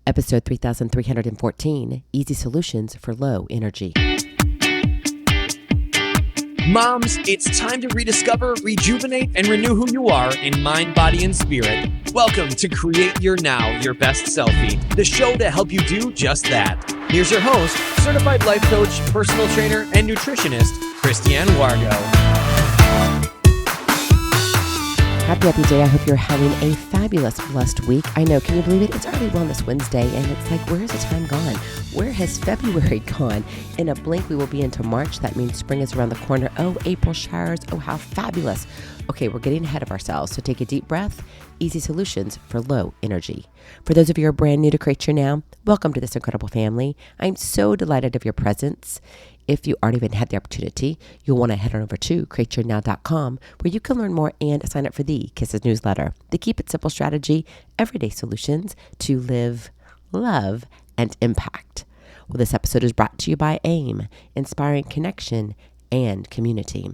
Episode 3314, Easy Solutions for Low Energy. Moms, it's time to rediscover, rejuvenate, and renew who you are in mind, body, and spirit. Welcome to Create Your Now, Your Best Selfie, the show to help you do just that. Here's your host, certified life coach, personal trainer, and nutritionist, Christiane Wargo. Happy day. I hope you're having a fabulous, blessed week. I know, can you believe it? It's already Wellness Wednesday, and it's like, where has the time gone? Where has February gone? In a blink, we will be into March. That means spring is around the corner. Oh, April showers. Oh, how fabulous. Okay, we're getting ahead of ourselves, so take a deep breath. Easy solutions for low energy. For those of you who are brand new to Create Your Now, welcome to this incredible family. I'm so delighted of your presence. If you aren't even had the opportunity, you'll want to head on over to createyournow.com where you can learn more and sign up for the K.I.S.S newsletter. The Keep It Simple strategy, everyday solutions to live, love, and impact. Well, this episode is brought to you by AIM, Inspiring Connection and Community.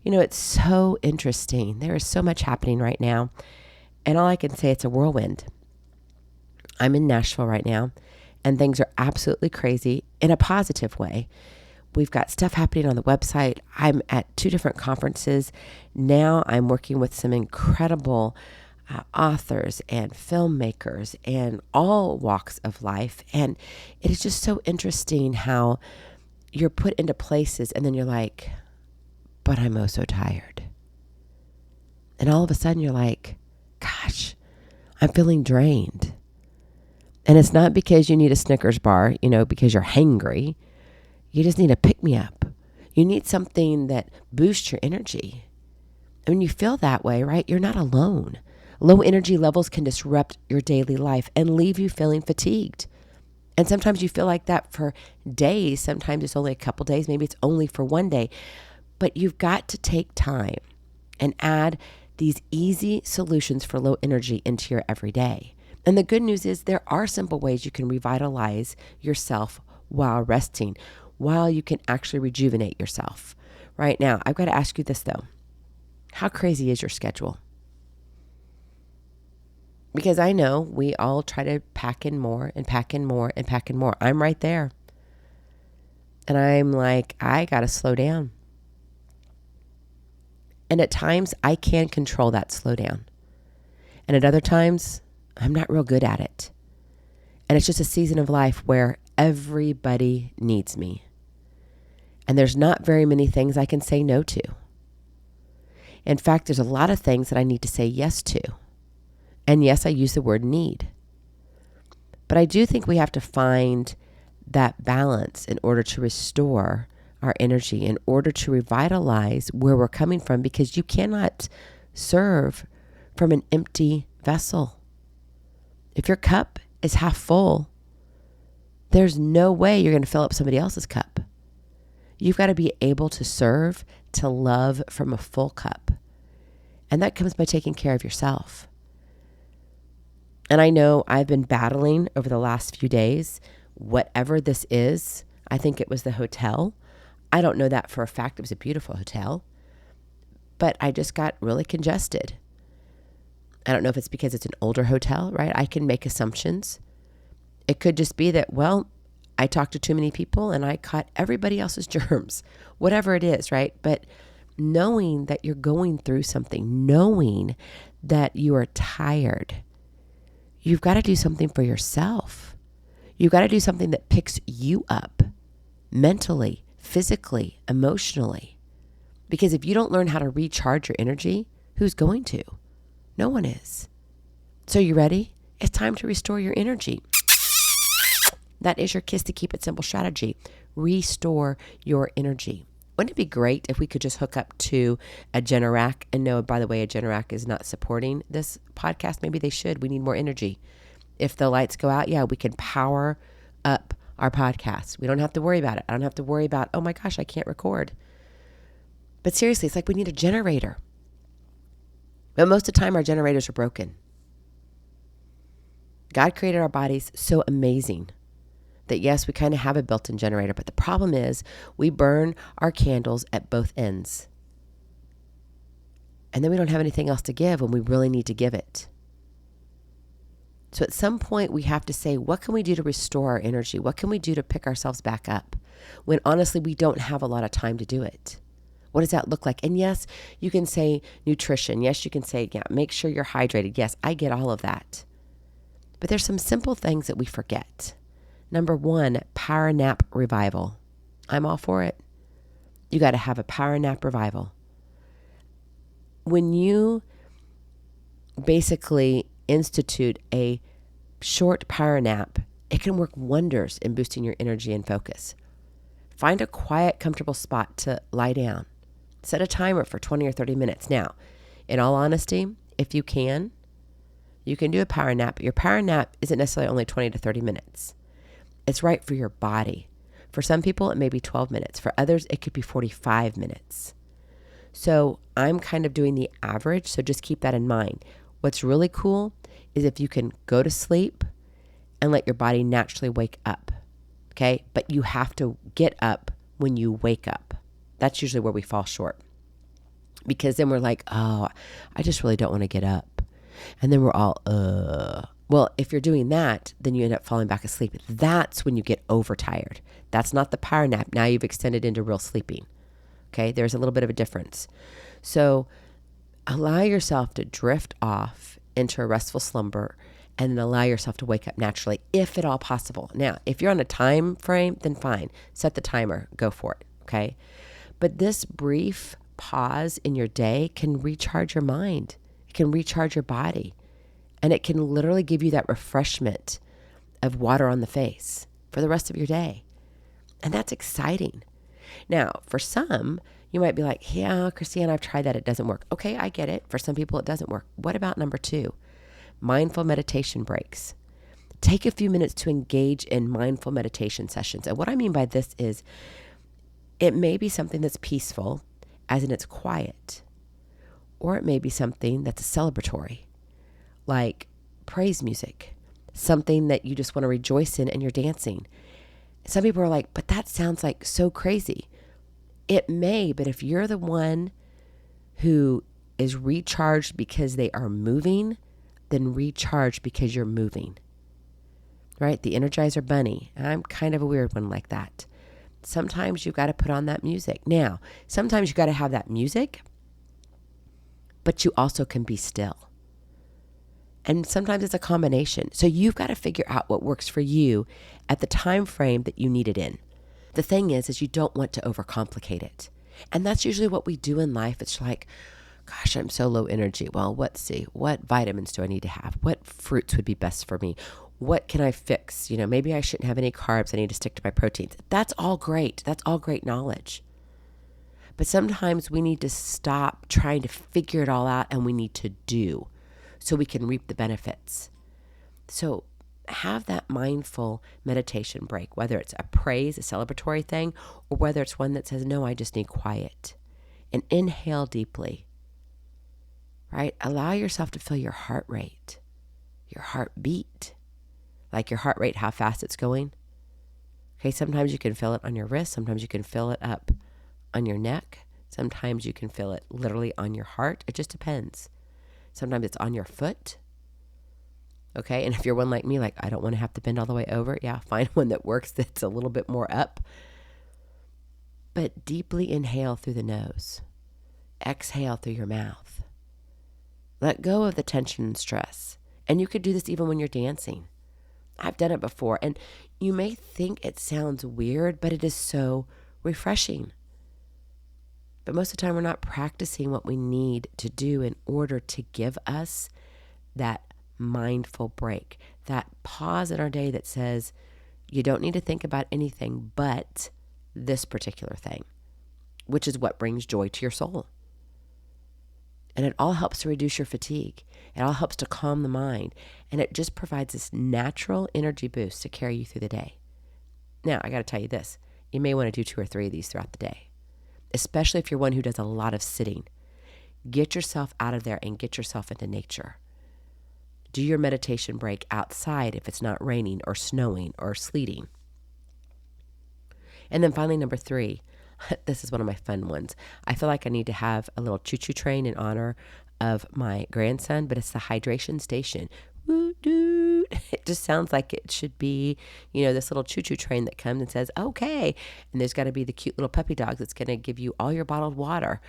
You know, it's so interesting. There is so much happening right now. And all I can say, it's a whirlwind. I'm in Nashville right now, and things are absolutely crazy in a positive way. We've got stuff happening on the website. I'm at 2 different conferences. Now I'm working with some incredible authors and filmmakers and all walks of life. And it is just so interesting how you're put into places and then you're like, but I'm oh so tired. And all of a sudden you're like, gosh, I'm feeling drained. And it's not because you need a Snickers bar, because you're hangry. You just need a pick-me-up. You need something that boosts your energy. And when you feel that way, right, you're not alone. Low energy levels can disrupt your daily life and leave you feeling fatigued. And sometimes you feel like that for days. Sometimes it's only a couple days. Maybe it's only for one day. But you've got to take time and add these easy solutions for low energy into your everyday. And the good news is there are simple ways you can revitalize yourself while resting, while you can actually rejuvenate yourself. Right now, I've got to ask you this though. How crazy is your schedule? Because I know we all try to pack in more and pack in more and pack in more. I'm right there. And I'm like, I got to slow down. And at times I can control that slowdown. And at other times, I'm not real good at it. And it's just a season of life where everybody needs me. And there's not very many things I can say no to. In fact, there's a lot of things that I need to say yes to. And yes, I use the word need. But I do think we have to find that balance in order to restore our energy, in order to revitalize where we're coming from, because you cannot serve from an empty vessel. If your cup is half full, there's no way you're going to fill up somebody else's cup. You've got to be able to serve, to love from a full cup. And that comes by taking care of yourself. And I know I've been battling over the last few days, whatever this is. I think it was the hotel. I don't know that for a fact. It was a beautiful hotel. But I just got really congested. I don't know if it's because it's an older hotel, right? I can make assumptions. It could just be that, I talked to too many people and I caught everybody else's germs, whatever it is, right? But knowing that you're going through something, knowing that you are tired, you've got to do something for yourself. You've got to do something that picks you up mentally, physically, emotionally. Because if you don't learn how to recharge your energy, who's going to? No one is. So you ready? It's time to restore your energy. That is your KISS to Keep It Simple strategy. Restore your energy. Wouldn't it be great if we could just hook up to a Generac? And no, by the way, a Generac is not supporting this podcast. Maybe they should. We need more energy. If the lights go out, we can power up our podcast. We don't have to worry about it. I don't have to worry about, oh my gosh, I can't record. But seriously, it's like we need a generator. But most of the time, our generators are broken. God created our bodies so amazing that yes, we kind of have a built-in generator, but the problem is we burn our candles at both ends. And then we don't have anything else to give when we really need to give it. So at some point we have to say, what can we do to restore our energy? What can we do to pick ourselves back up when honestly we don't have a lot of time to do it? What does that look like? And yes, you can say nutrition. Yes, you can say, yeah, make sure you're hydrated. Yes, I get all of that. But there's some simple things that we forget. Number one, power nap revival. I'm all for it. You got to have a power nap revival. When you basically institute a short power nap, it can work wonders in boosting your energy and focus. Find a quiet, comfortable spot to lie down. Set a timer for 20 or 30 minutes. Now, in all honesty, if you can do a power nap. Your power nap isn't necessarily only 20 to 30 minutes. It's right for your body. For some people, it may be 12 minutes. For others, it could be 45 minutes. So I'm kind of doing the average, so just keep that in mind. What's really cool is if you can go to sleep and let your body naturally wake up, okay? But you have to get up when you wake up. That's usually where we fall short. Because then we're like, oh, I just really don't want to get up. And then we're all, Well, if you're doing that, then you end up falling back asleep. That's when you get overtired. That's not the power nap. Now you've extended into real sleeping. Okay, there's a little bit of a difference. So allow yourself to drift off into a restful slumber and then allow yourself to wake up naturally, if at all possible. Now, if you're on a time frame, then fine. Set the timer. Go for it. Okay. But this brief pause in your day can recharge your mind. It can recharge your body. And it can literally give you that refreshment of water on the face for the rest of your day. And that's exciting. Now, for some, you might be like, yeah, Christiane, I've tried that. It doesn't work. Okay, I get it. For some people, it doesn't work. What about number two? Mindful meditation breaks. Take a few minutes to engage in mindful meditation sessions. And what I mean by this is it may be something that's peaceful, as in it's quiet, or it may be something that's celebratory, like praise music, something that you just want to rejoice in and you're dancing. Some people are like, but that sounds like so crazy. It may, but if you're the one who is recharged because they are moving, then recharge because you're moving, right? The Energizer Bunny. I'm kind of a weird one like that. Sometimes you've got to put on that music. Now, sometimes you've got to have that music, but you also can be still. And sometimes it's a combination. So you've got to figure out what works for you at the time frame that you need it in. The thing is you don't want to overcomplicate it. And that's usually what we do in life. It's like, gosh, I'm so low energy. Well, let's see. What vitamins do I need to have? What fruits would be best for me? What can I fix? Maybe I shouldn't have any carbs. I need to stick to my proteins. That's all great. That's all great knowledge. But sometimes we need to stop trying to figure it all out and we need to do so we can reap the benefits. So have that mindful meditation break, whether it's a praise, a celebratory thing, or whether it's one that says, no, I just need quiet. And inhale deeply, right? Allow yourself to feel your heart rate, your heartbeat, like your heart rate, how fast it's going. Okay, sometimes you can feel it on your wrist. Sometimes you can feel it up on your neck. Sometimes you can feel it literally on your heart. It just depends. Sometimes it's on your foot. Okay, and if you're one like me, like I don't want to have to bend all the way over, yeah, find one that works that's a little bit more up. But deeply inhale through the nose. Exhale through your mouth. Let go of the tension and stress. And you could do this even when you're dancing. I've done it before, and you may think it sounds weird, but it is so refreshing. But most of the time, we're not practicing what we need to do in order to give us that mindful break, that pause in our day that says, you don't need to think about anything but this particular thing, which is what brings joy to your soul. And it all helps to reduce your fatigue. It all helps to calm the mind. And it just provides this natural energy boost to carry you through the day. Now, I got to tell you this. You may want to do 2 or 3 of these throughout the day, especially if you're one who does a lot of sitting. Get yourself out of there and get yourself into nature. Do your meditation break outside if it's not raining or snowing or sleeting. And then finally, number 3, this is one of my fun ones. I feel like I need to have a little choo-choo train in honor of my grandson, but it's the hydration station. woot, doot. It just sounds like it should be, this little choo-choo train that comes and says, okay. And there's got to be the cute little puppy dog that's going to give you all your bottled water,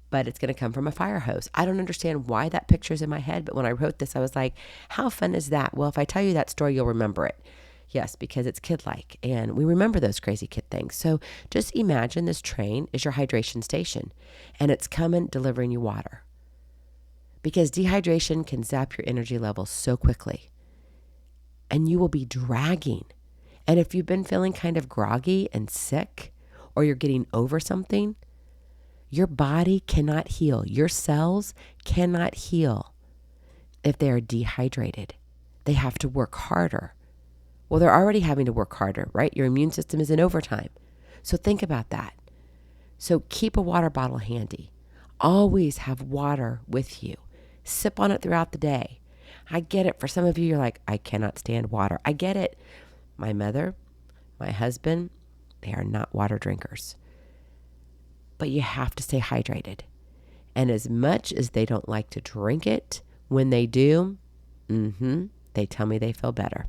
but it's going to come from a fire hose. I don't understand why that picture's in my head, but when I wrote this, I was like, how fun is that? Well, if I tell you that story, you'll remember it. Yes, because it's kid-like, and we remember those crazy kid things. So just imagine this train is your hydration station, and it's coming delivering you water. Because dehydration can zap your energy levels so quickly, and you will be dragging. And if you've been feeling kind of groggy and sick, or you're getting over something, your body cannot heal. Your cells cannot heal if they are dehydrated. They have to work harder. Well, they're already having to work harder, right? Your immune system is in overtime. So think about that. So keep a water bottle handy. Always have water with you. Sip on it throughout the day. I get it. For some of you, you're like, I cannot stand water. I get it. My mother, my husband, they are not water drinkers. But you have to stay hydrated. And as much as they don't like to drink it, when they do, they tell me they feel better.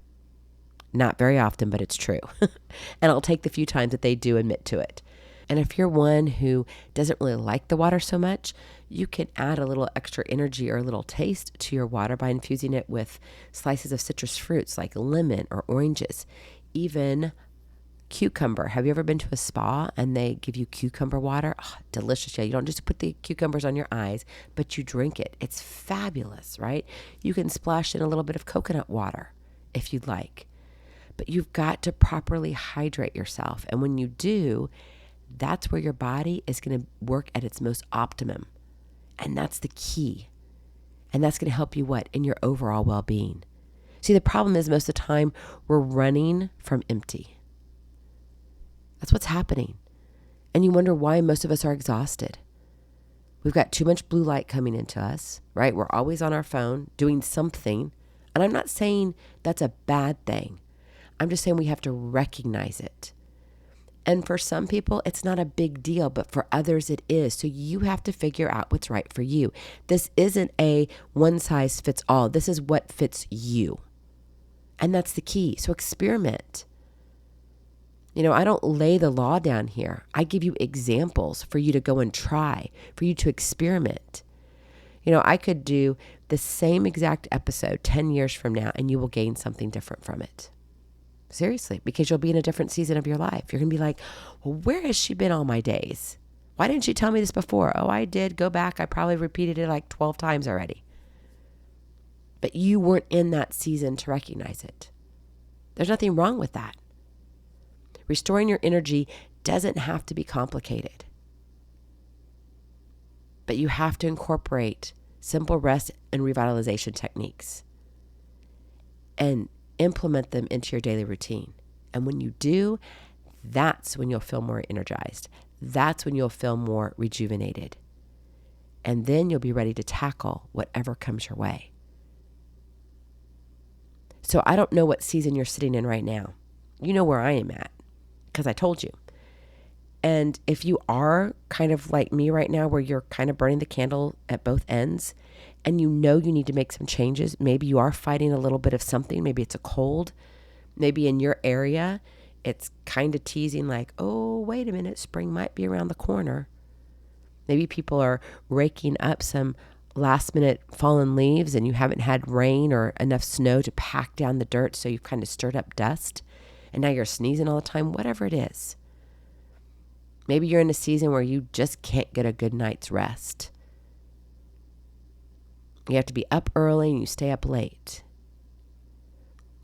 Not very often, but it's true. And I'll take the few times that they do admit to it. And if you're one who doesn't really like the water so much, you can add a little extra energy or a little taste to your water by infusing it with slices of citrus fruits like lemon or oranges, even cucumber. Have you ever been to a spa and they give you cucumber water? Oh, delicious. Yeah, you don't just put the cucumbers on your eyes, but you drink it. It's fabulous, right? You can splash in a little bit of coconut water if you'd like. But you've got to properly hydrate yourself. And when you do, that's where your body is going to work at its most optimum. And that's the key. And that's going to help you what? In your overall well-being. See, the problem is most of the time we're running from empty. That's what's happening. And you wonder why most of us are exhausted. We've got too much blue light coming into us, right? We're always on our phone doing something. And I'm not saying that's a bad thing. I'm just saying we have to recognize it. And for some people, it's not a big deal, but for others it is. So you have to figure out what's right for you. This isn't a one size fits all. This is what fits you. And that's the key. So experiment. I don't lay the law down here. I give you examples for you to go and try, for you to experiment. I could do the same exact episode 10 years from now, and you will gain something different from it. Seriously, because you'll be in a different season of your life. You're going to be like, well, where has she been all my days? Why didn't she tell me this before? Oh, I did. Go back. I probably repeated it like 12 times already. But you weren't in that season to recognize it. There's nothing wrong with that. Restoring your energy doesn't have to be complicated. But you have to incorporate simple rest and revitalization techniques and implement them into your daily routine. And when you do, that's when you'll feel more energized. That's when you'll feel more rejuvenated. And then you'll be ready to tackle whatever comes your way. So I don't know what season you're sitting in right now. You know where I am at, because I told you. And if you are kind of like me right now, where you're kind of burning the candle at both ends, and you need to make some changes, maybe you are fighting a little bit of something, maybe it's a cold, maybe in your area, it's kind of teasing like, oh, wait a minute, spring might be around the corner. Maybe people are raking up some last minute fallen leaves and you haven't had rain or enough snow to pack down the dirt, so you've kind of stirred up dust and now you're sneezing all the time, whatever it is. Maybe you're in a season where you just can't get a good night's rest. You have to be up early and you stay up late.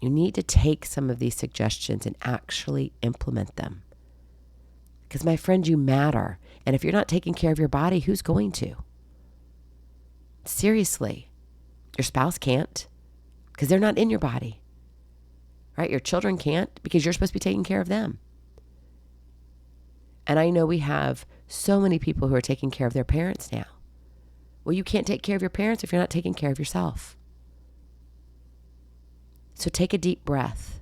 You need to take some of these suggestions and actually implement them. Because my friend, you matter. And if you're not taking care of your body, who's going to? Seriously. Your spouse can't because they're not in your body. Right? Your children can't because you're supposed to be taking care of them. And I know we have so many people who are taking care of their parents now. Well, you can't take care of your parents if you're not taking care of yourself. So take a deep breath.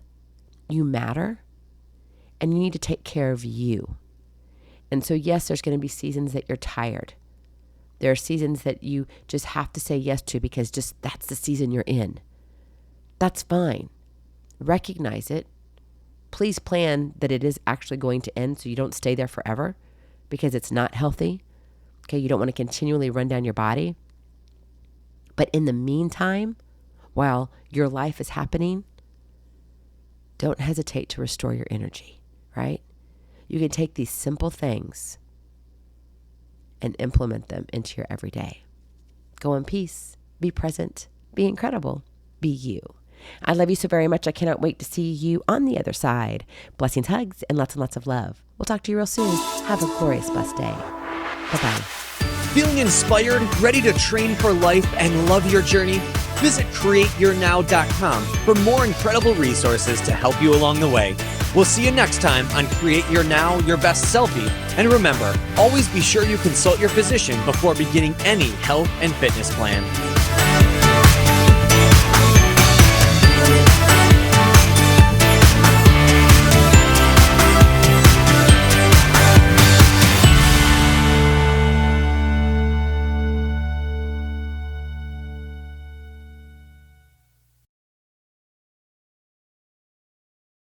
You matter, and you need to take care of you. And so, yes, there's going to be seasons that you're tired. There are seasons that you just have to say yes to because just that's the season you're in. That's fine. Recognize it. Please plan that it is actually going to end so you don't stay there forever because it's not healthy. Okay, you don't want to continually run down your body. But in the meantime, while your life is happening, don't hesitate to restore your energy, right? You can take these simple things and implement them into your everyday. Go in peace, be present, be incredible, be you. I love you so very much. I cannot wait to see you on the other side. Blessings, hugs, and lots of love. We'll talk to you real soon. Have a glorious, blessed day. Bye-bye. Feeling inspired, ready to train for life and love your journey? Visit createyournow.com for more incredible resources to help you along the way. We'll see you next time on Create Your Now, Your Best Selfie. And remember, always be sure you consult your physician before beginning any health and fitness plan.